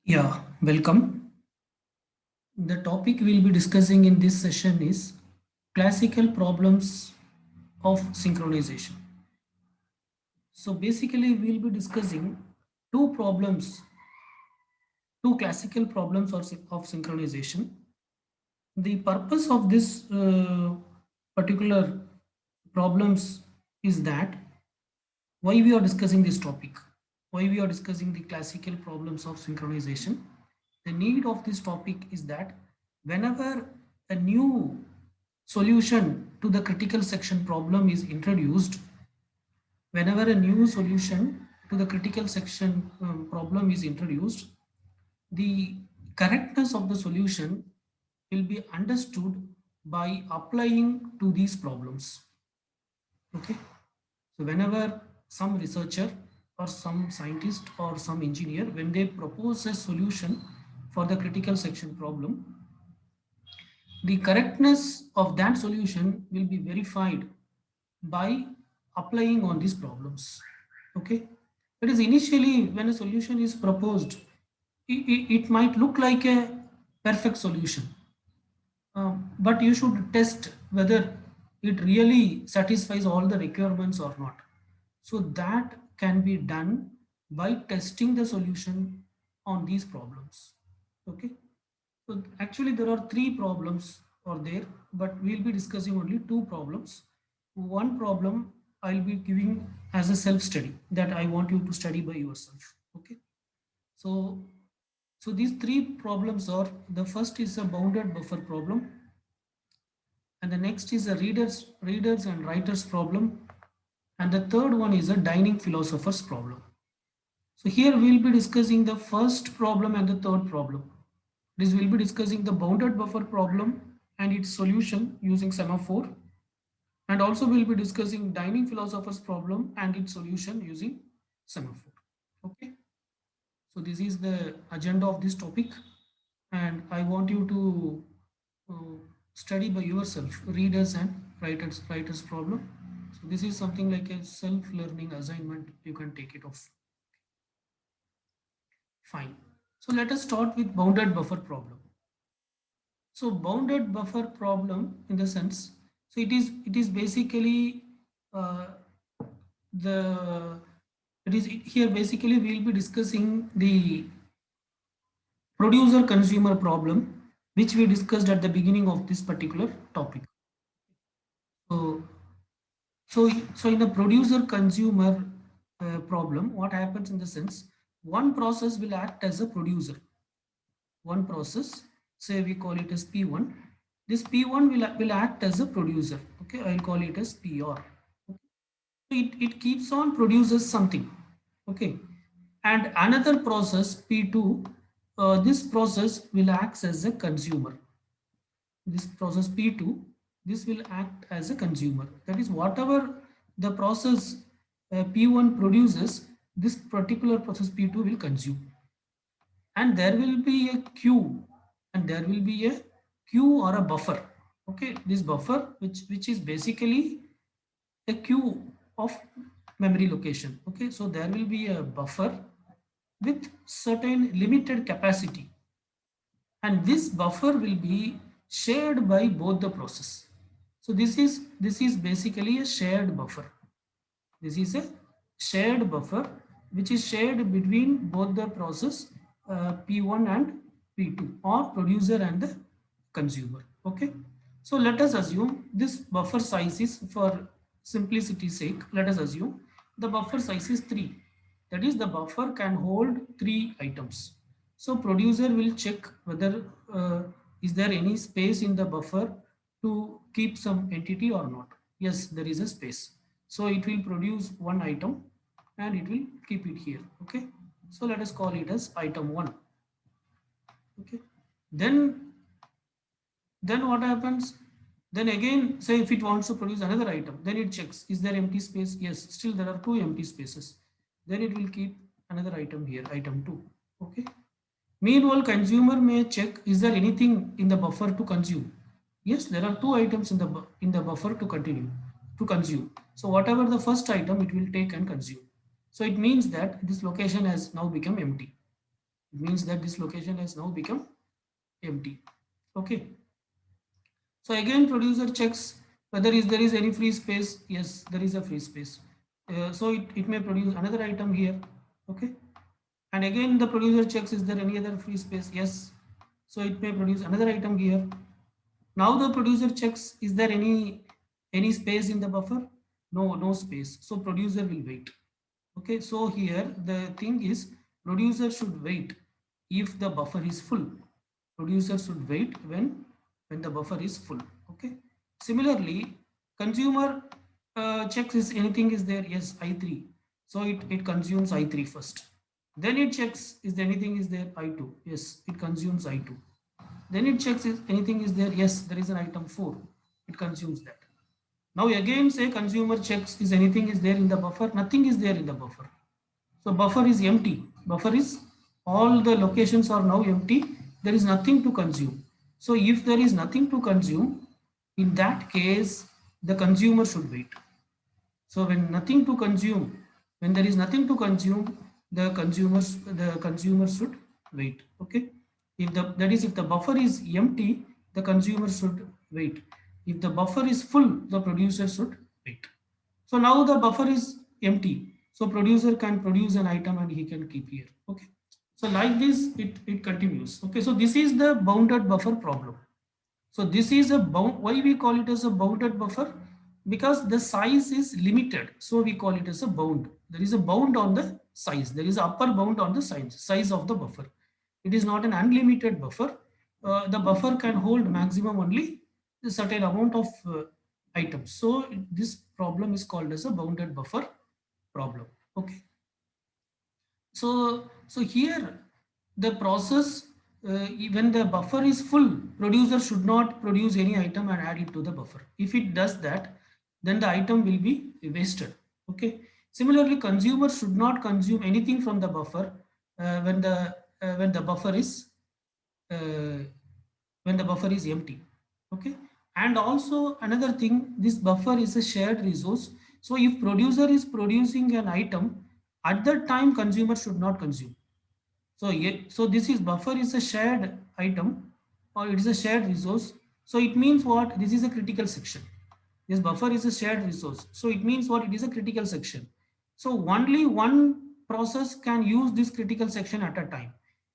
Yeah, welcome. The topic we'll be discussing in this session is classical problems of synchronization. So basically we'll be discussing two problems, two classical problems of synchronization. The purpose of this particular problems is that why we are discussing this topic, why we are discussing the classical problems of synchronization. The need of this topic is that whenever a new solution to the critical section problem is introduced, whenever a new solution to the critical section problem is introduced, the correctness of the solution will be understood by applying to these problems. Okay. So whenever some researcher or some scientist or some engineer, when they propose a solution for the critical section problem, the correctness of that solution will be verified by applying on these problems. Okay. That is, initially when a solution is proposed, it might look like a perfect solution. But you should test whether it really satisfies all the requirements or not. So that can be done by testing the solution on these problems. Okay. So actually there are three problems are there, but we'll be discussing only two problems. One problem I'll be giving as a self-study that I want you to study by yourself. Okay. So these three problems are, the first is a bounded buffer problem, and the next is a readers and writers problem, and the third one is a dining philosophers problem. So here we'll be discussing the first problem and the third problem. This will be discussing the bounded buffer problem and its solution using semaphore, and also we'll be discussing dining philosophers problem and its solution using semaphore. Okay, so this is the agenda of this topic, and I want you to uh, study by yourself readers and writers problem. So this is something like a self-learning assignment, you can take it off. Fine. So let us start with bounded buffer problem. So bounded buffer problem in the sense, so it is basically uh, the it is here basically we'll be discussing the producer consumer problem which we discussed at the beginning of this particular topic. So so in the producer consumer problem, what happens in the sense, one process will act as a producer. One process, say we call it as P1. This P1 will act as a producer. Okay, I'll call it as PR. Okay. It keeps on produces something. Okay, and another process P2, this process will act as a consumer. This process P2, this will act as a consumer. That is, whatever the process P1 produces, this particular process P2 will consume. And there will be a queue, and there will be a queue or a buffer. Okay, this buffer which is basically a queue of memory location. Okay, so there will be a buffer with certain limited capacity, and this buffer will be shared by both the process. So this is basically a shared buffer. This is a shared buffer which is shared between both the process P1 and P2, or producer and the consumer. Okay. So let us assume this buffer size is, for simplicity's sake, let us assume the buffer size is 3. That is, the buffer can hold 3 items. So producer will check whether is there any space in the buffer to keep some entity or not. Yes, there is a space. So it will produce one item and it will keep it here. Okay. So let us call it as item 1. Okay. Then what happens? Then again, say if it wants to produce another item, then it checks, is there empty space? Yes, still there are 2 empty spaces. Then it will keep another item here, item 2. Okay. Meanwhile, consumer may check, is there anything in the buffer to consume? Yes, there are 2 items in the buffer to consume. So whatever the first item, it will take and consume. So it means that this location has now become empty. It means that this location has now become empty. Okay. So again producer checks whether there is any free space. Yes, there is a free space. So it may produce another item here. Okay. And again the producer checks is there any other free space. Yes. So it may produce another item here. Now the producer checks is there any space in the buffer? No, no space. So producer will wait. Okay, so here the thing is producer should wait if the buffer is full. Producer should wait when the buffer is full. Okay. Similarly, consumer checks is anything is there. Yes, I3. So it consumes I3 first. Then it checks is there anything is there I2. Yes, it consumes I2. Then it checks if anything is there. Yes, there is an item 4. It consumes that. Now again say consumer checks is anything is there in the buffer. Nothing is there in the buffer. So buffer is empty. Buffer is all the locations are now empty. There is nothing to consume. So if there is nothing to consume, in that case, the consumer should wait. So when nothing to consume, when there is nothing to consume, the consumer should wait. Okay. If the buffer is empty, the consumer should wait. If the buffer is full, the producer should wait. So now the buffer is empty. So producer can produce an item and he can keep here. Okay. So like this, it continues. Okay. So this is the bounded buffer problem. So this is a bound. Why we call it as a bounded buffer? Because the size is limited. So we call it as a bound. There is a bound on the size. There is a upper bound on the size of the buffer. It is not an unlimited buffer. The buffer can hold maximum only a certain amount of items. So this problem is called as a bounded buffer problem. Okay. So here the process when the buffer is full, producer should not produce any item and add it to the buffer. If it does that, then the item will be wasted. Okay. Similarly, consumer should not consume anything from the buffer when the buffer is uh, empty. Okay. And also another thing, this buffer is a shared resource. So if producer is producing an item, at that time consumer should not consume. So so this is buffer is a shared item or it is a shared resource. So it means what? This is a critical section. This buffer is a shared resource. So it means what? It is a critical section. So only one process can use this critical section at a time.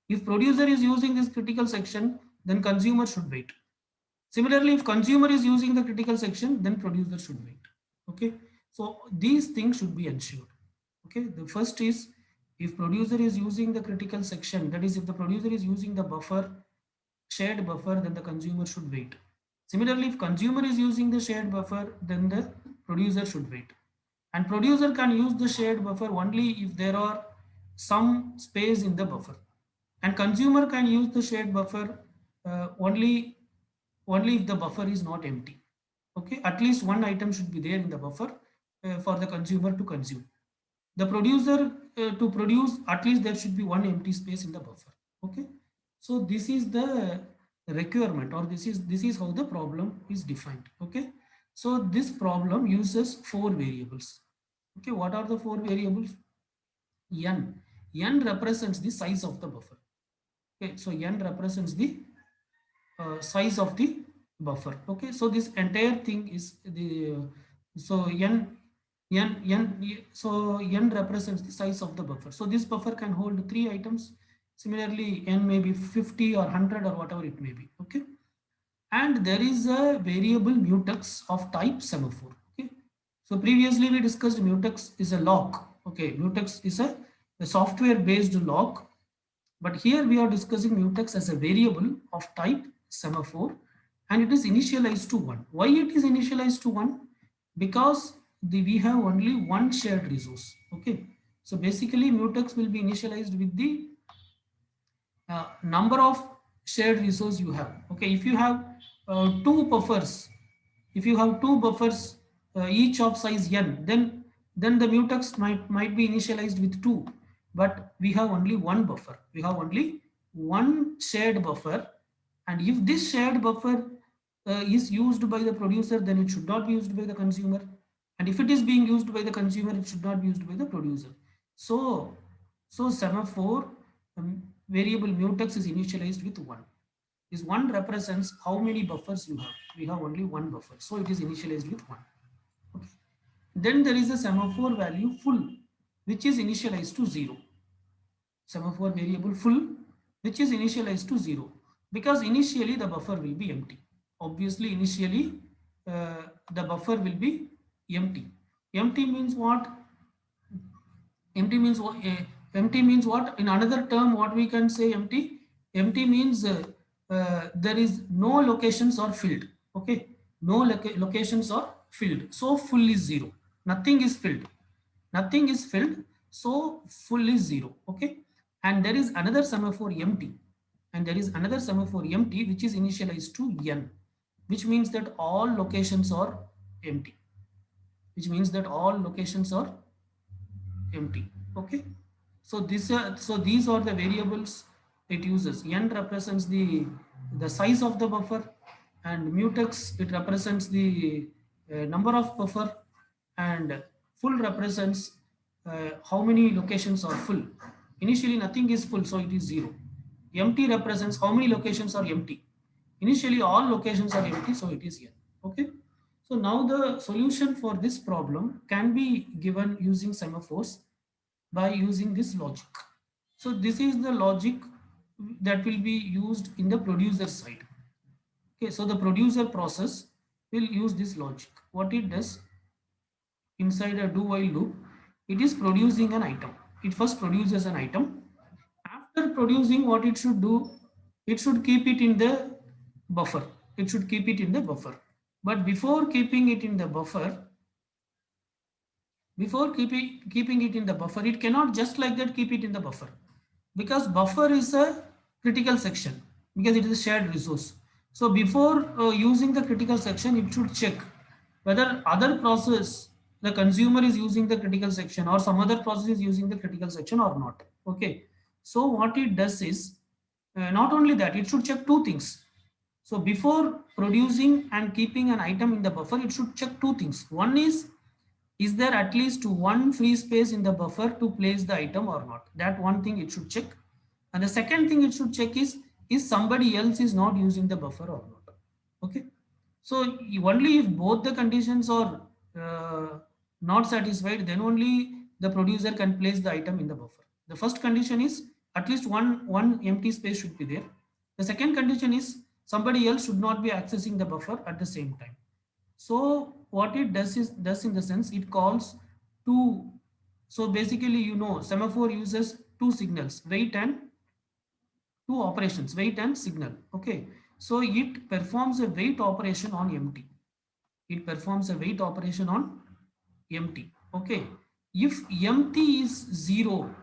If producer is using this critical section, then consumer should wait. Similarly, if consumer is using the critical section, then producer should wait. Okay. So these things should be ensured. Okay. The first is if producer is using the critical section, that is if the producer is using the buffer, shared buffer, then the consumer should wait. Similarly, if consumer is using the shared buffer, then the producer should wait. And producer can use the shared buffer only if there are some space in the buffer. And consumer can use the shared buffer only if the buffer is not empty. Okay, at least one item should be there in the buffer for the consumer to consume. The producer to produce, at least there should be one empty space in the buffer. Okay, so this is the requirement, or this is how the problem is defined. Okay, so this problem uses four variables. Okay, what are the four variables? N represents the size of the buffer. Okay, so n represents the size of the buffer. Okay, so this entire thing is the so n represents the size of the buffer. So this buffer can hold three items. Similarly, n may be 50 or 100 or whatever it may be. Okay, and there is a variable mutex of type semaphore. Okay, so previously we discussed mutex is a lock. Okay, mutex is a software based lock, but here we are discussing mutex as a variable of type semaphore, and it is initialized to 1. Why it is initialized to 1? Because we have only one shared resource. Okay, so basically mutex will be initialized with the number of shared resource you have. Okay, if you have two buffers, if you have two buffers each of size n, then the mutex might be initialized with 2, but we have only one buffer, we have only one shared buffer. And if this shared buffer is used by the producer, then it should not be used by the consumer, and if it is being used by the consumer, it should not be used by the producer. So semaphore variable mutex is initialized with 1. This 1 represents how many buffers you have. We have only one buffer, so it is initialized with 1. Okay. Then there is a semaphore value full, which is initialized to 0. Semaphore variable full, which is initialized to 0, because initially the buffer will be empty. Obviously initially the buffer will be empty. Empty means what? Empty means what? Empty means what? In another term, what we can say empty? Empty means there is no locations are filled. Okay, no locations are filled. So full is 0. Nothing is filled. Nothing is filled. So full is 0. Okay, and there is another semaphore empty, and there is another semaphore empty which is initialized to n, which means that all locations are empty. Which means that all locations are empty. Okay, so these are the variables it uses. N represents the size of the buffer, and mutex, it represents the number of buffer, and full represents how many locations are full. Initially nothing is full, so it is 0. Empty represents how many locations are empty. Initially all locations are empty, so it is n. Okay, so now the solution for this problem can be given using semaphores by using this logic. So this is the logic that will be used in the producer side. Okay, so the producer process will use this logic. What it does inside a do while loop, it is producing an item. It first produces an item. After producing, what it should do, it should keep it in the buffer. It should keep it in the buffer. But before keeping it in the buffer, before keeping it in the buffer, it cannot just like that keep it in the buffer, because buffer is a critical section, because it is a shared resource. So before using the critical section, it should check whether other process, the consumer, is using the critical section or some other process is using the critical section or not. Okay, so what it does is, not only that, it should check two things. So before producing and keeping an item in the buffer, it should check two things. One is there at least one free space in the buffer to place the item or not? That one thing it should check. And the second thing it should check is somebody else is not using the buffer or not. Okay. So only if both the conditions are not satisfied, then only the producer can place the item in the buffer. The first condition is at least one empty space should be there. The second condition is somebody else should not be accessing the buffer at the same time. So what it does in the sense, it calls two. So basically, semaphore uses two signals, wait and two operations, wait and signal. Okay, so it performs a wait operation on empty. It performs a wait operation on empty. Okay, if empty is 0,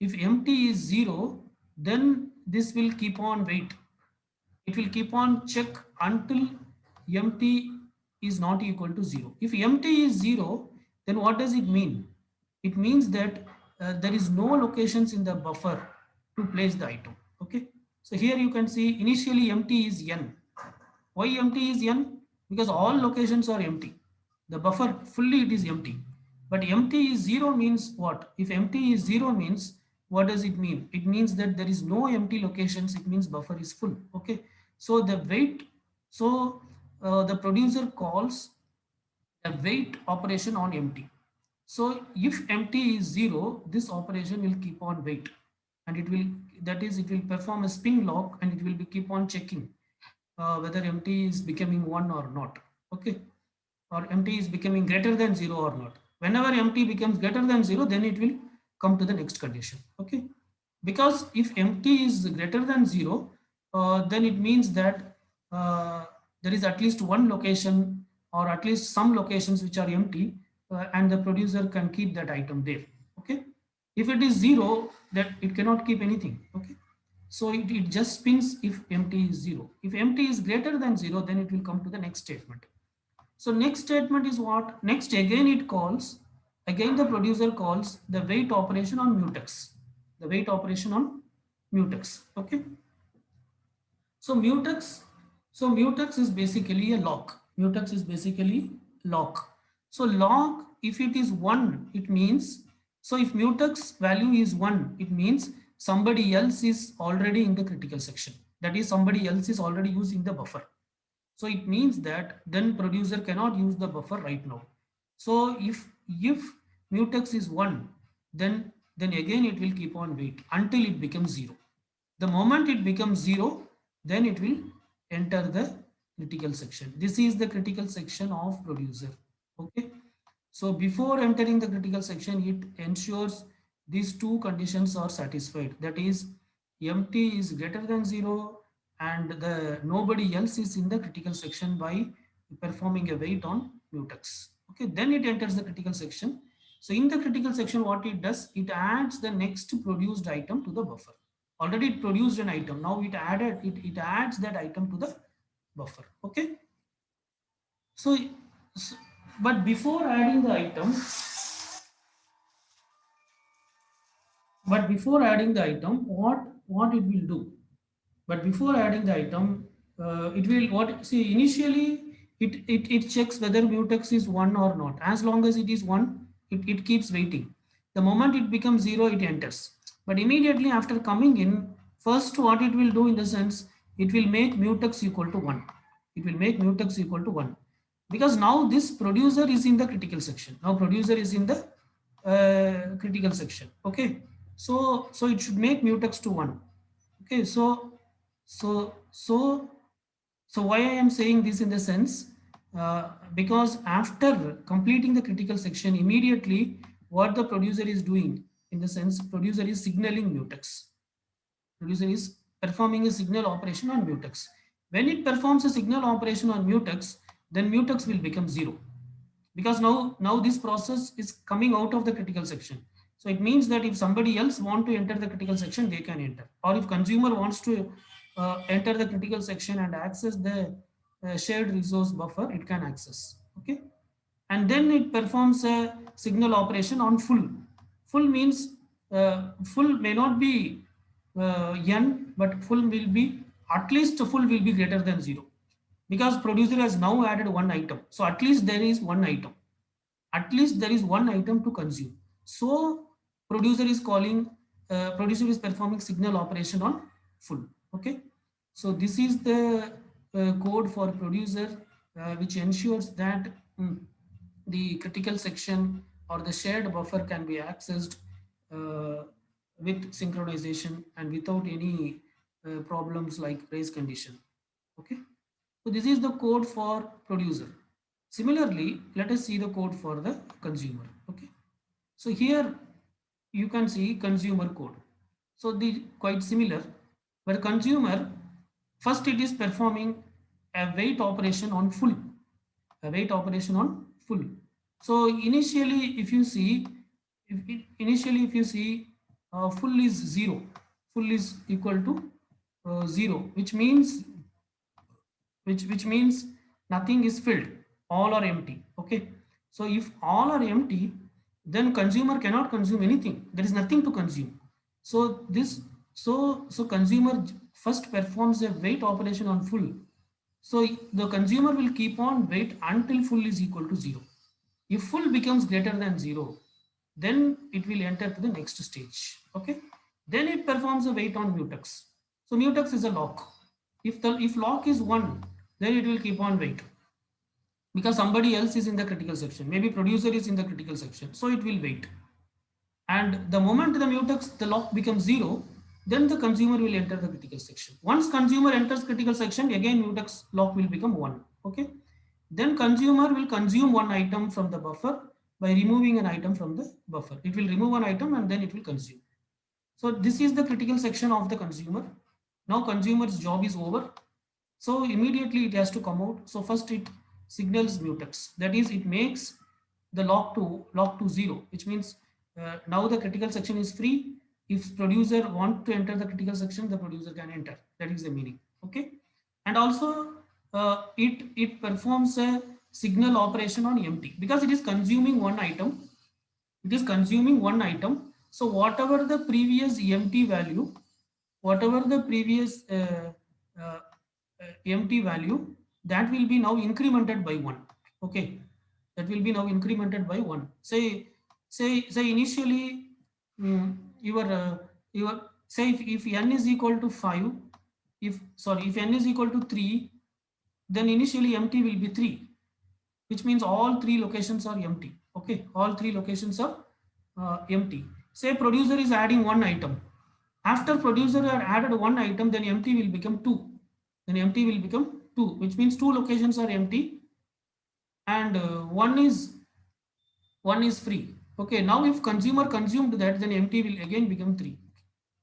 if empty is 0, then this will keep on wait. It will keep on check until empty is not equal to 0. If empty is 0, then what does it mean? It means that there is no locations in the buffer to place the item. Okay, so here you can see initially empty is n. Why empty is n? Because all locations are empty. The buffer fully it is empty. But empty is 0 means what? If empty is 0 means, what does it mean? It means that there is no empty locations. It means buffer is full. Okay. So the wait, the producer calls a wait operation on empty. So if empty is 0, this operation will keep on wait, and it will perform a spin lock, and it will be keep on checking whether empty is becoming 1 or not. Okay, or empty is becoming greater than 0 or not. Whenever empty becomes greater than 0, then it will come to the next condition. Okay, because if empty is greater than 0, then it means that there is at least one location or at least some locations which are empty, and the producer can keep that item there. Okay, if it is 0, that it cannot keep anything. Okay, so it just spins if empty is 0. If empty is greater than 0, then it will come to the next statement. So next statement is what? Next again it calls, again the producer calls the wait operation on mutex. The wait operation on mutex. Okay. So mutex is basically a lock. Mutex is basically lock. So lock, if it is 1, it means, so if mutex value is 1, it means somebody else is already in the critical section, that is somebody else is already using the buffer. So it means that then producer cannot use the buffer right now. So if mutex is 1, then again it will keep on wait until it becomes 0. The moment it becomes 0, then it will enter the critical section. This is the critical section of producer. Okay, so before entering the critical section, it ensures these two conditions are satisfied. That is, empty is greater than 0 and the nobody else is in the critical section by performing a wait on mutex. Okay, then it enters the critical section. So in the critical section, what it does, it adds the next produced item to the buffer. Already it produced an item. Now it adds that item to the buffer. Okay. So, so but before adding the item, what it will do? But before adding the item, it will what see initially it checks whether mutex is 1 or not. As long as it is 1, it keeps waiting. The moment it becomes 0, it enters. But immediately after coming in, first what it will do in the sense, it will make mutex equal to 1. It will make mutex equal to 1 because now this producer is in the critical section. Now producer is in the critical section. Okay, so it should make mutex to 1. Okay, so so so why I am saying this in the sense, because after completing the critical section, immediately what the producer is doing in the sense, producer is signaling mutex. Producer is performing a signal operation on mutex. When it performs a signal operation on mutex, then mutex will become 0 because now this process is coming out of the critical section. So it means that if somebody else want to enter the critical section, they can enter, or if consumer wants to enter the critical section and access the shared resource buffer, it can access. Okay, and then it performs a signal operation on full. Full means full may not be n, but full will be, at least full will be greater than 0 because producer has now added one item. So at least there is one item, at least there is one item to consume. So producer is calling, producer is performing signal operation on full. Okay, so this is the code for producer, which ensures that the critical section or the shared buffer can be accessed uh, with synchronization and without any problems like race condition. Okay, so this is the code for producer. Similarly, let us see the code for the consumer. Okay, so here you can see consumer code. So the quite similar, but consumer first it is performing a wait operation on full, a wait operation on full. So initially, if you see, initially if you see, full is 0, full is equal to 0, which means nothing is filled, all are empty. Okay, so if all are empty, then consumer cannot consume anything, there is nothing to consume. So this, so consumer first performs a wait operation on full. So the consumer will keep on wait until full is equal to 0. If full becomes greater than 0, then it will enter to the next stage. Okay, then it performs a wait on mutex. So mutex is a lock. If lock is 1, then it will keep on wait because somebody else is in the critical section. Maybe producer is in the critical section, so it will wait. And the moment the mutex, the lock becomes 0, then the consumer will enter the critical section. Once consumer enters critical section, again mutex lock will become 1. Okay, then consumer will consume one item from the buffer by removing an item from the buffer. It will remove one item and then it will consume. So this is the critical section of the consumer. Now consumer's job is over. So immediately it has to come out. So first it signals mutex. That is, it makes the lock to 0, which means now the critical section is free. If producer want to enter the critical section, the producer can enter. That is the meaning. Okay, and also it performs a signal operation on empty because it is consuming one item. It is consuming one item. So whatever the previous empty value, whatever the previous uh, empty value, that will be now incremented by 1. Okay, that will be now incremented by 1. Say initially, your say if n is equal to 5, if n is equal to 3, then initially empty will be 3, which means all three locations are empty. Okay, all three locations are empty. Say producer is adding one item. After producer had added one item, then empty will become 2. Then empty will become 2, which means two locations are empty, and one is free. Okay, now if consumer consumed that, then empty will again become 3.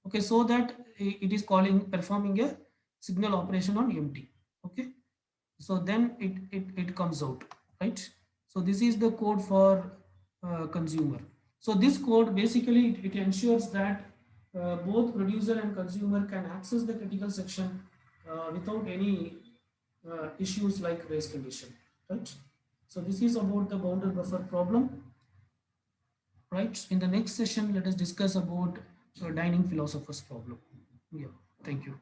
Okay, so that it is performing a signal operation on empty. Okay, so then it comes out, right? So this is the code for consumer. So this code basically it ensures that both producer and consumer can access the critical section without any issues like race condition, right? So this is about the bounded buffer problem, right? In the next session, let us discuss about dining philosopher's problem. Yeah, thank you.